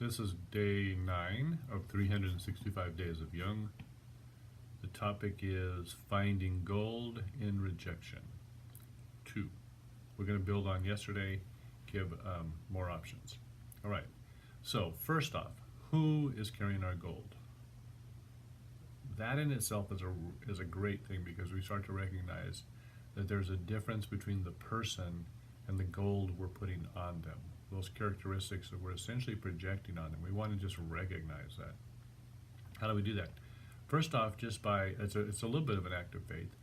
This is day 9 of 365 days of Jung. The topic is finding gold in rejection. 2. We're going to build on yesterday, give more options. All right. So first off, who is carrying our gold? That in itself is a great thing because we start to recognize that there's a difference between the person and the gold we're putting on them. Those characteristics that we're essentially projecting on them. We want to just recognize that. How do we do that? First off, just by, it's a little bit of an act of faith,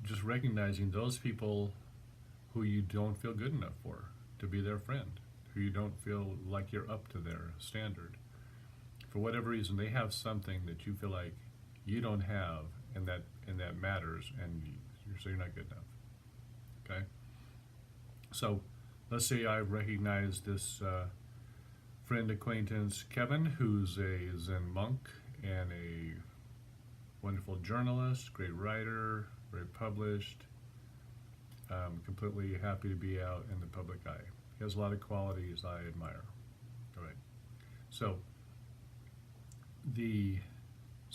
just recognizing those people who you don't feel good enough for to be their friend, who you don't feel like you're up to their standard. For whatever reason, they have something that you feel like you don't have, and that matters, and you're not good enough. Okay? So, let's say I recognize this friend acquaintance, Kevin, who's a Zen monk and a wonderful journalist, great writer, very published, completely happy to be out in the public eye. He has a lot of qualities I admire. All right. So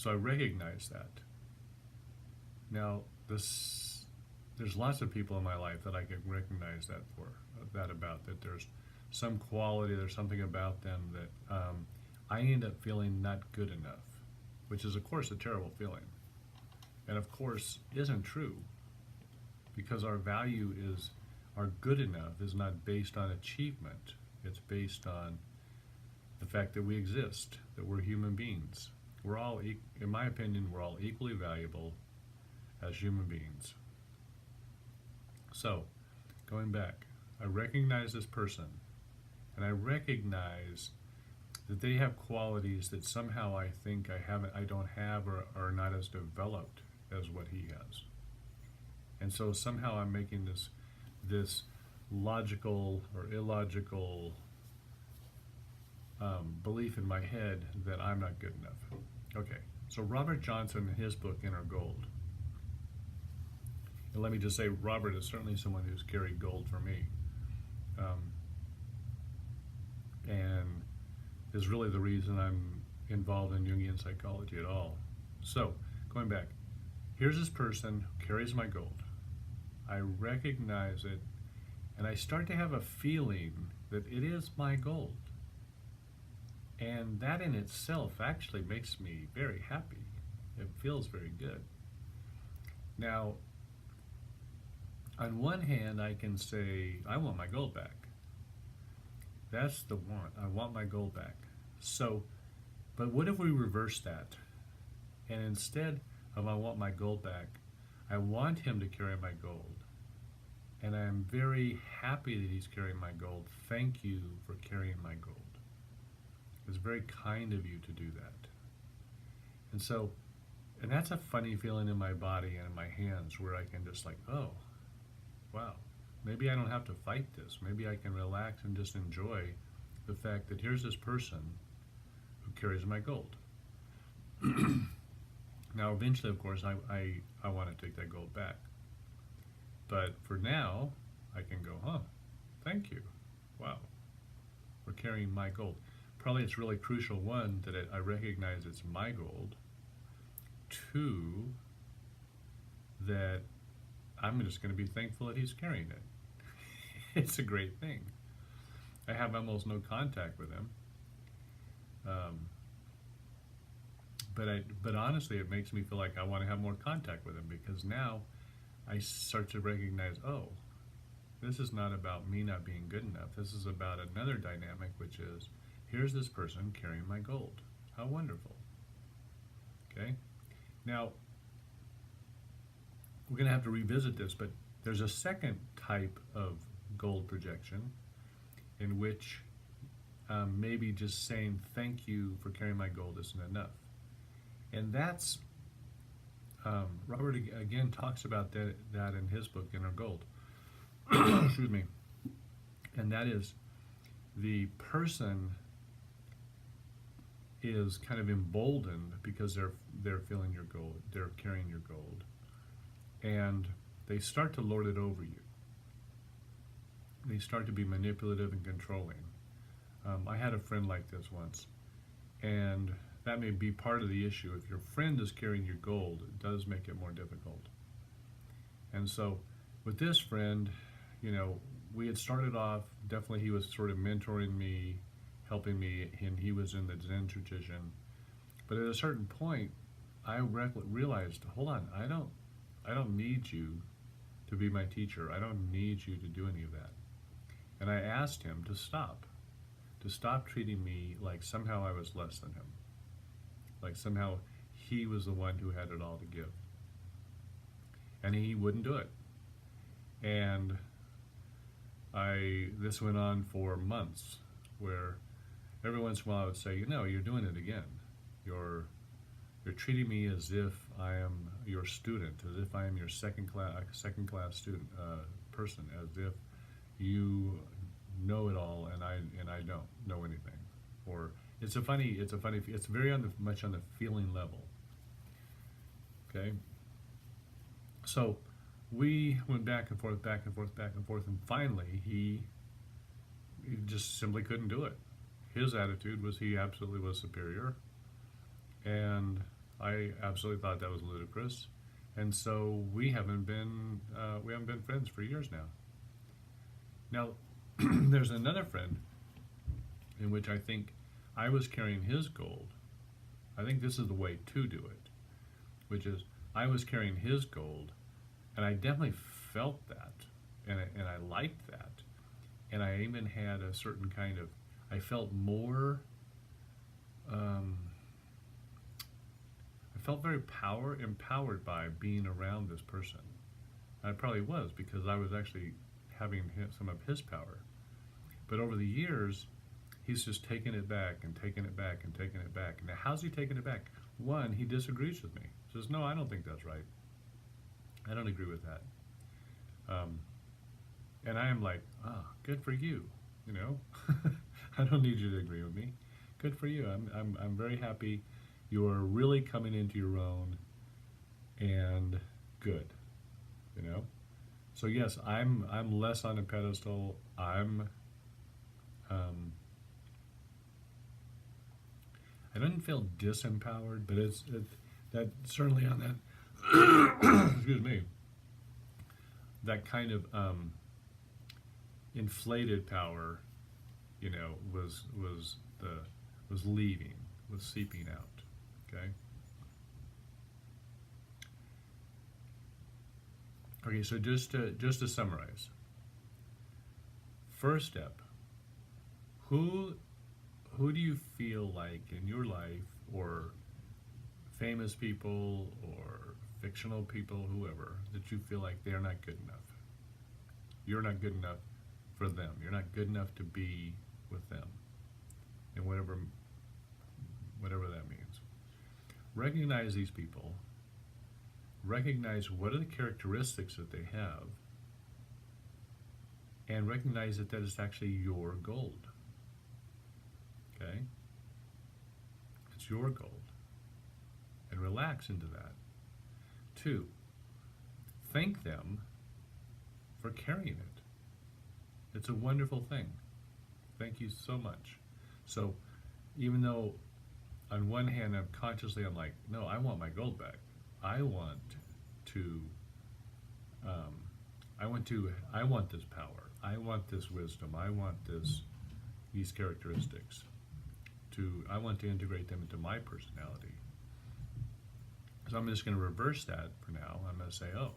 I recognize that. Now, there's lots of people in my life that I can recognize that about, that there's some quality, there's something about them that I end up feeling not good enough, which is, of course, a terrible feeling. And, of course, isn't true, because our value is, our good enough is not based on achievement. It's based on the fact that we exist, that we're human beings. We're all, in my opinion, we're all equally valuable as human beings. So, going back, I recognize this person, and I recognize that they have qualities that somehow I think I don't have, or are not as developed as what he has. And so somehow I'm making this logical or illogical belief in my head that I'm not good enough. Okay, so Robert Johnson, in his book, Inner Gold, and let me just say, Robert is certainly someone who's carried gold for me, and is really the reason I'm involved in Jungian psychology at all. So, going back, here's this person who carries my gold. I recognize it, and I start to have a feeling that it is my gold. And that in itself actually makes me very happy. It feels very good. Now, on one hand, I can say, I want my gold back. That's the want. I want my gold back. So, but what if we reverse that? And instead of I want my gold back, I want him to carry my gold. And I'm very happy that he's carrying my gold. Thank you for carrying my gold. It's very kind of you to do that. And so, and that's a funny feeling in my body and in my hands where I can just like, oh, wow, maybe I don't have to fight this. Maybe I can relax and just enjoy the fact that here's this person who carries my gold. Now, eventually, of course, I want to take that gold back. But for now, I can go, thank you. Wow, for carrying my gold. Probably it's really crucial, one, that I recognize it's my gold. 2, that I'm just going to be thankful that he's carrying it. It's a great thing. I have almost no contact with him. But honestly, it makes me feel like I want to have more contact with him, because now I start to recognize, oh, this is not about me not being good enough. This is about another dynamic, which is, here's this person carrying my gold. How wonderful. Okay? Now, we're going to have to revisit this, but there's a second type of gold projection in which maybe just saying thank you for carrying my gold isn't enough. And that's, Robert again talks about that in his book, Inner Gold. Excuse me. And that is, the person is kind of emboldened because they're feeling your gold, they're carrying your gold, and they start to lord it over you. They start to be manipulative and controlling. I had a friend like this once, and that may be part of the issue. If your friend is carrying your gold, it does make it more difficult. And so with this friend, we had started off, definitely he was sort of mentoring me, helping me, and he was in the Zen tradition. But at a certain point, I realized, hold on, I don't need you to be my teacher. I don't need you to do any of that. And I asked him to stop treating me like somehow I was less than him, like somehow he was the one who had it all to give. And he wouldn't do it. And this went on for months, where every once in a while I would say, you're doing it again. You're treating me as if I am your student, as if I am your second class student person, as if you know it all and I don't know anything. Or it's very much on the feeling level. Okay. So we went back and forth, and finally he just simply couldn't do it. His attitude was he absolutely was superior, and I absolutely thought that was ludicrous. And so we haven't been friends for years now. Now, there's another friend in which I think I was carrying his gold. I think this is the way to do it, which is I was carrying his gold, and I definitely felt that, and I liked that, and I even had a certain kind of, I felt more, I felt very empowered by being around this person. I probably was, because I was actually having some of his power. But over the years, he's just taken it back and taken it back and taken it back. Now, how's he taking it back? One, he disagrees with me. He says, no, I don't think that's right. I don't agree with that. And I am like, good for you. I don't need you to agree with me. Good for you. I'm very happy. You're really coming into your own, and good. So yes, I'm less on a pedestal. I didn't feel disempowered, but it's that certainly on that excuse me, that kind of inflated power, was leaving, was seeping out. Okay, so just to summarize. First step, who do you feel like in your life, or famous people or fictional people, whoever, that you feel like they're not good enough? You're not good enough for them. You're not good enough to be with them, and whatever that means. Recognize these people. Recognize what are the characteristics that they have, and recognize that is actually your gold. Okay? It's your gold. And relax into that. 2, thank them for carrying it. It's a wonderful thing. Thank you so much. So, even though on one hand I'm like, no, I want my gold back. I want this power. I want this wisdom. I want these characteristics. I want to integrate them into my personality. So I'm just going to reverse that for now. I'm going to say, oh,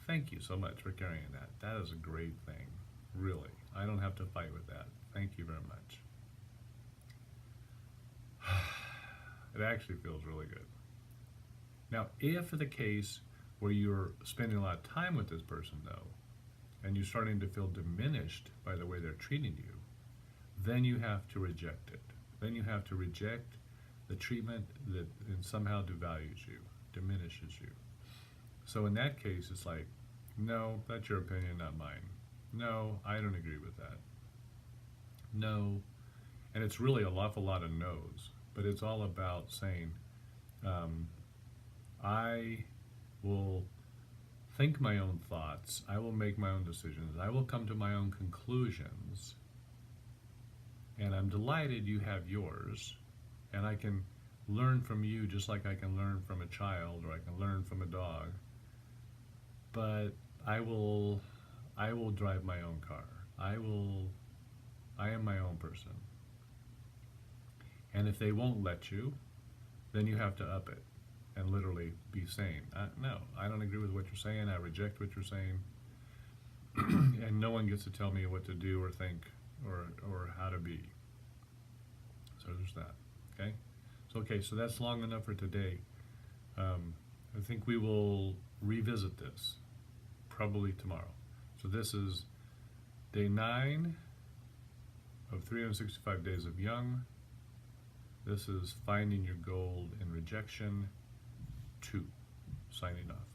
thank you so much for carrying that. That is a great thing. Really. I don't have to fight with that. Thank you very much. It actually feels really good. Now, if the case where you're spending a lot of time with this person, though, and you're starting to feel diminished by the way they're treating you, then you have to reject it. Then you have to reject the treatment that somehow devalues you, diminishes you. So in that case, it's like, no, that's your opinion, not mine. No, I don't agree with that. No. And it's really an awful lot of no's, but it's all about saying, I will think my own thoughts. I will make my own decisions. I will come to my own conclusions. And I'm delighted you have yours, and I can learn from you just like I can learn from a child or I can learn from a dog. But I will drive my own car. I am my own person. And if they won't let you, then you have to up it and literally be sane. No, I don't agree with what you're saying. I reject what you're saying. And no one gets to tell me what to do or think or how to be. So there's that. Okay, so that's long enough for today. I think we will revisit this probably tomorrow. So this is day 9 of 365 Days of Jung. This is Finding Your Gold in Rejection 2. Signing off.